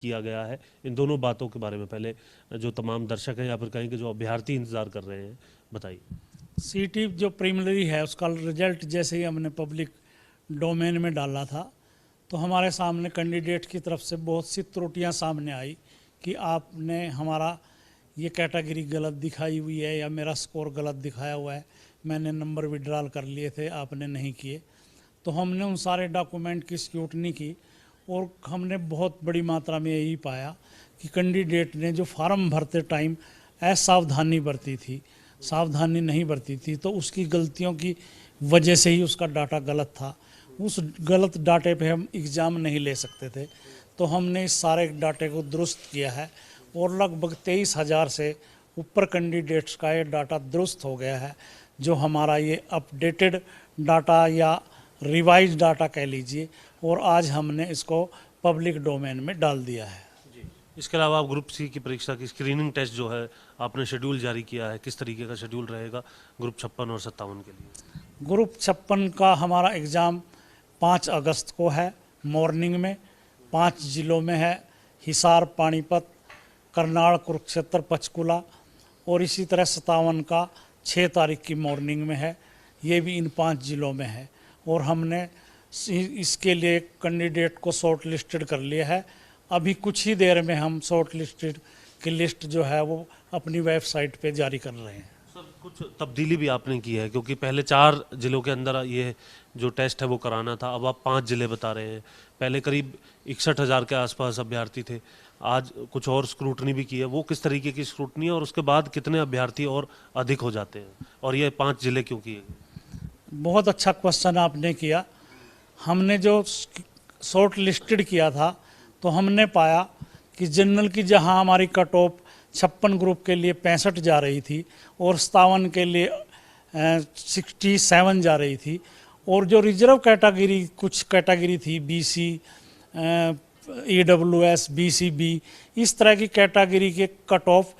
किया गया है। इन दोनों बातों के बारे में पहले जो तमाम दर्शक हैं या फिर कहें कि जो अभ्यर्थी इंतज़ार कर रहे हैं, बताइए। सीटी जो प्रीलिमिनरी है उसका रिजल्ट जैसे ही हमने पब्लिक डोमेन में डाला था तो हमारे सामने कैंडिडेट की तरफ से बहुत सी त्रुटियां सामने आई कि आपने हमारा ये कैटेगरी गलत दिखाई हुई है या मेरा स्कोर गलत दिखाया हुआ है, मैंने नंबर विड्रॉल कर लिए थे, आपने नहीं किए। तो हमने उन सारे डॉक्यूमेंट की स्क्रूटनी की और हमने बहुत बड़ी मात्रा में यही पाया कि कैंडिडेट ने जो फार्म भरते टाइम असावधानी बरती थी, सावधानी नहीं बरती थी, तो उसकी गलतियों की वजह से ही उसका डाटा गलत था। उस गलत डाटे पे हम एग्ज़ाम नहीं ले सकते थे। तो हमने इस सारे डाटे को दुरुस्त किया है और लगभग 23,000 से ऊपर कैंडिडेट्स का ये डाटा दुरुस्त हो गया है, जो हमारा ये अपडेटेड डाटा या रिवाइज डाटा कह लीजिए, और आज हमने इसको पब्लिक डोमेन में डाल दिया है। जी। इसके अलावा आप ग्रुप सी की परीक्षा की स्क्रीनिंग टेस्ट जो है आपने शेड्यूल जारी किया है, किस तरीके का शेड्यूल रहेगा ग्रुप 56 और 57 के लिए? ग्रुप 56 का हमारा एग्ज़ाम 5 अगस्त को है मॉर्निंग में। 5 जिलों में है, हिसार, पानीपत, करनाल, कुरुक्षेत्र, पंचकुला, और इसी तरह 57 का 6 तारीख की मॉर्निंग में है। ये भी इन 5 जिलों में है और हमने इसके लिए कैंडिडेट को शॉर्ट लिस्टेड कर लिया है। अभी कुछ ही देर में हम शॉर्ट लिस्टेड की लिस्ट जो है वो अपनी वेबसाइट पे जारी कर रहे हैं। सर, कुछ तब्दीली भी आपने की है क्योंकि पहले 4 जिलों के अंदर ये जो टेस्ट है वो कराना था, अब आप 5 जिले बता रहे हैं। पहले करीब 61,000 के आसपास अभ्यर्थी थे, आज कुछ और स्क्रूटनी भी की है। वो किस तरीके की स्क्रूटनी है और उसके बाद कितने अभ्यर्थी और अधिक हो जाते हैं, और ये 5 जिले क्यों किए गए? बहुत अच्छा क्वेश्चन आपने किया। हमने जो शॉर्ट लिस्टेड किया था तो हमने पाया कि जनरल की जहां हमारी कट ऑफ 56 ग्रुप के लिए 65 जा रही थी और 57 के लिए 67 जा रही थी, और जो रिजर्व कैटेगरी कुछ कैटेगरी थी BC, EWS, BCB, इस तरह की कैटेगरी के कट ऑफ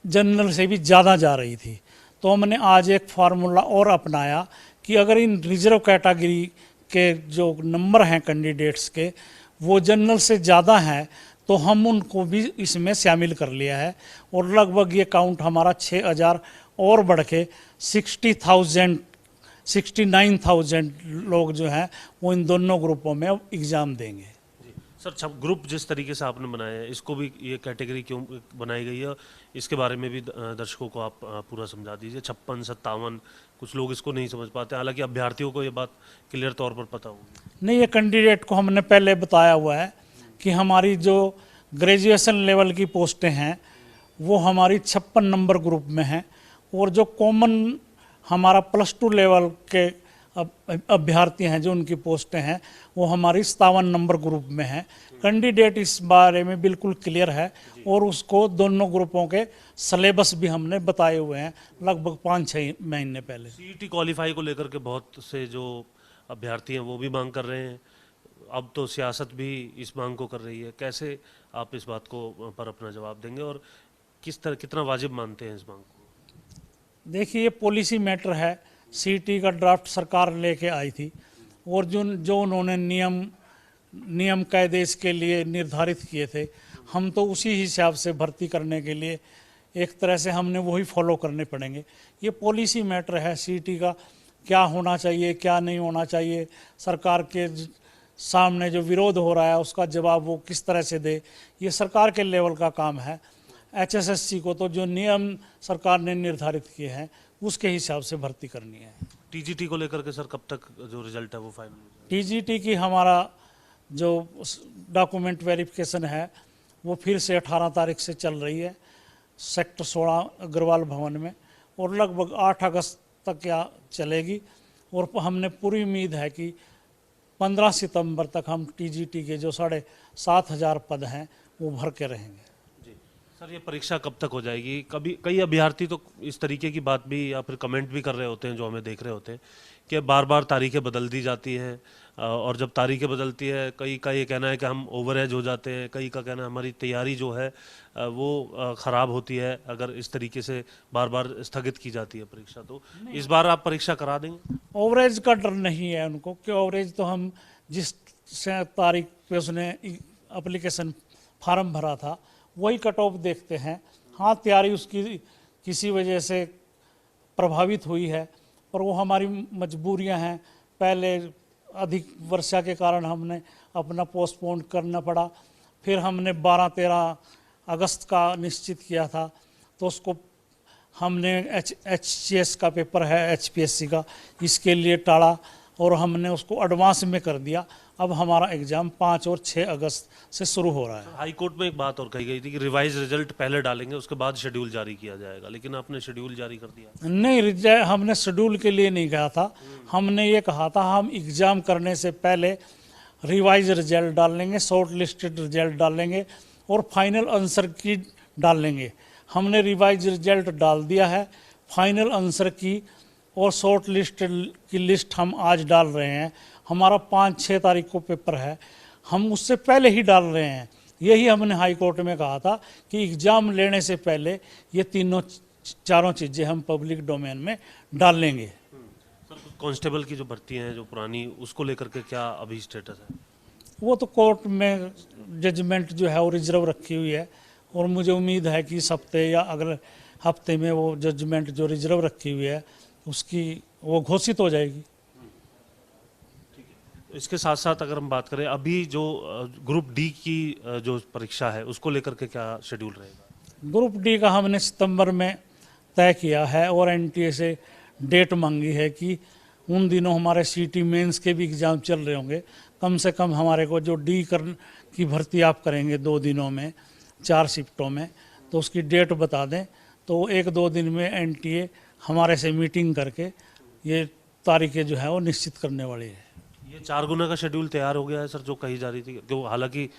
जनरल से भी ज़्यादा जा रही थी। तो हमने आज एक फार्मूला और अपनाया कि अगर इन रिजर्व कैटेगरी के जो नंबर हैं कैंडिडेट्स के वो जनरल से ज़्यादा हैं तो हम उनको भी इसमें शामिल कर लिया है, और लगभग ये काउंट हमारा 6,000 और बढ़ के 69,000 लोग जो हैं वो इन दोनों ग्रुपों में एग्ज़ाम देंगे। जी। सर, ग्रुप जिस तरीके से आपने बनाया है, इसको भी ये कैटेगरी क्यों बनाई गई है, इसके बारे में भी दर्शकों को आप पूरा समझा दीजिए। 56, 57, कुछ लोग इसको नहीं समझ पाते, हालांकि अभ्यर्थियों को ये बात क्लियर तौर पर पता होगी। नहीं, ये कैंडिडेट को हमने पहले बताया हुआ है कि हमारी जो ग्रेजुएशन लेवल की पोस्टें हैं वो हमारी 56 नंबर ग्रुप में हैं, और जो कॉमन हमारा +2 लेवल के अभ्यर्थी हैं जो उनकी पोस्टें हैं वो हमारी 57 नंबर ग्रुप में हैं। कैंडिडेट इस बारे में बिल्कुल क्लियर है और उसको दोनों ग्रुपों के सिलेबस भी हमने बताए हुए हैं लगभग 5-6 महीने पहले। CET क्वालिफाई को लेकर के बहुत से जो अभ्यर्थी हैं वो भी मांग कर रहे हैं, अब तो सियासत भी इस मांग को कर रही है। कैसे आप इस बात को पर अपना जवाब देंगे और किस तरह कितना वाजिब मानते हैं इस मांग को? देखिए, ये पॉलिसी मैटर है। सीटी का ड्राफ्ट सरकार लेके आई थी और जो उन्होंने नियम कायदे इसके लिए निर्धारित किए थे, हम तो उसी हिसाब से भर्ती करने के लिए एक तरह से हमने वही फॉलो करने पड़ेंगे। ये पॉलिसी मैटर है, सीटी का क्या होना चाहिए क्या नहीं होना चाहिए, सरकार के सामने जो विरोध हो रहा है उसका जवाब वो किस तरह से दे, ये सरकार के लेवल का काम है। HSSC को तो जो नियम सरकार ने निर्धारित किए हैं उसके हिसाब से भर्ती करनी है। TGT को लेकर के सर कब तक जो रिजल्ट है वो फाइनल हो जाएगा? TGT की हमारा जो डॉक्यूमेंट वेरिफिकेशन है वो फिर से 18 तारीख से चल रही है सेक्टर 16 अग्रवाल भवन में, और लगभग 8 अगस्त तक या चलेगी, और हमने पूरी उम्मीद है कि 15 सितंबर तक हम TGT के जो 7,500 पद हैं वो भर के रहेंगे। सर, ये परीक्षा कब तक हो जाएगी? कभी कई अभ्यर्थी तो इस तरीके की बात भी या फिर कमेंट भी कर रहे होते हैं जो हमें देख रहे होते हैं कि बार बार तारीखें बदल दी जाती हैं, और जब तारीखें बदलती है कई का ये कहना है कि हम ओवर एज हो जाते हैं, कई का कहना है हमारी तैयारी जो है वो ख़राब होती है अगर इस तरीके से बार बार स्थगित की जाती है परीक्षा। तो इस बार आप परीक्षा करा देंगे? ओवरेज का डर नहीं है उनको, कि ओवरेज तो हम जिस तारीख पे उसने एप्लीकेशन फार्म भरा था वही कट ऑफ देखते हैं। हाँ, तैयारी उसकी किसी वजह से प्रभावित हुई है, पर वो हमारी मजबूरियां हैं। पहले अधिक वर्षा के कारण हमने अपना पोस्टपोन करना पड़ा, फिर हमने 12-13 अगस्त का निश्चित किया था, तो उसको हमने HCS का पेपर है HPSC का, इसके लिए टाला और हमने उसको एडवांस में कर दिया। अब हमारा एग्ज़ाम 5 और 6 अगस्त से शुरू हो रहा है। हाई कोर्ट में एक बात और कही गई थी कि रिवाइज रिजल्ट पहले डालेंगे, उसके बाद शेड्यूल जारी किया जाएगा, लेकिन आपने शेड्यूल जारी कर दिया। नहीं, हमने शेड्यूल के लिए नहीं कहा था, हमने ये कहा था हम एग्ज़ाम करने से पहले रिवाइज रिजल्ट डालेंगे, शॉर्ट लिस्टेड रिजल्ट डालेंगे और फाइनल आंसर की डालेंगे। हमने रिवाइज रिजल्ट डाल दिया है, फाइनल आंसर की और शॉर्ट लिस्ट की लिस्ट हम आज डाल रहे हैं। हमारा 5-6 तारीख को पेपर है, हम उससे पहले ही डाल रहे हैं। यही हमने हाई कोर्ट में कहा था कि एग्ज़ाम लेने से पहले ये चारों चीज़ें हम पब्लिक डोमेन में डाल लेंगे। सर, कांस्टेबल की जो भर्ती है जो पुरानी, उसको लेकर के क्या अभी स्टेटस है? वो तो कोर्ट में जजमेंट जो है वो रिजर्व रखी हुई है और मुझे उम्मीद है कि इस हफ्ते या अगले हफ्ते में वो जजमेंट जो रिजर्व रखी हुई है उसकी वो घोषित हो जाएगी। इसके साथ साथ अगर हम बात करें अभी जो ग्रुप डी की जो परीक्षा है उसको लेकर के क्या शेड्यूल रहेगा? ग्रुप डी का हमने सितंबर में तय किया है और NTA से डेट मांगी है कि उन दिनों हमारे CT मेंस के भी एग्ज़ाम चल रहे होंगे। कम से कम हमारे को जो डी की भर्ती आप करेंगे 2 दिनों में 4 शिफ्टों में, तो उसकी डेट बता दें तो 1-2 दिन में NTA हमारे से मीटिंग करके ये तारीखें जो है वो निश्चित करने वाली है। ये 4 गुना का शेड्यूल तैयार हो गया है सर, जो कही जा रही थी, जो हालांकि